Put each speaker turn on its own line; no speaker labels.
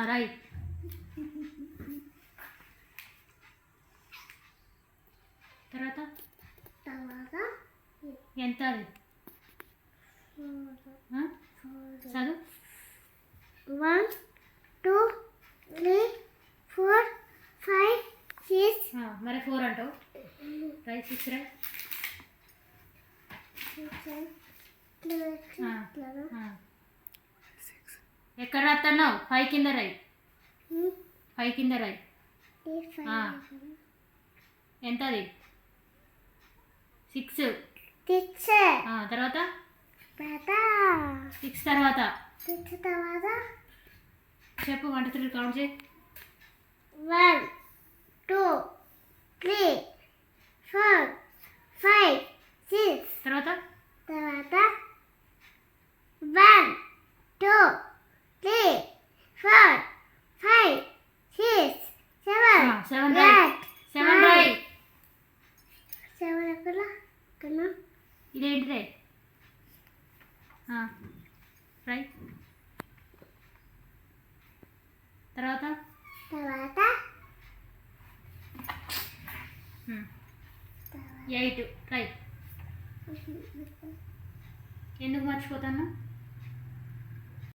Right. తర్వాత ఎంత అది చదువు.
1 2 3 4 5 6.
మరి 4 అంటావు. రైట్. 6 రైట్. ఎక్కడ రాస్తున్నావు? 5 కింద రైట్. 5 కింద రైట్. ఎంత అది? 6. తర్వాత 6 తర్వాత చెప్పు. 1 2 3 కౌంట్ చేయి.
1 2 3 4 5 6.
తర్వాత
1 2 3 4 5 6 7
రైట్. 7 రైట్.
7 ఎక్కడ కన్నా
ఇదేంటి రైట్? రైట్. తర్వాత 8 రైట్. ఎందుకు మర్చిపోతాను?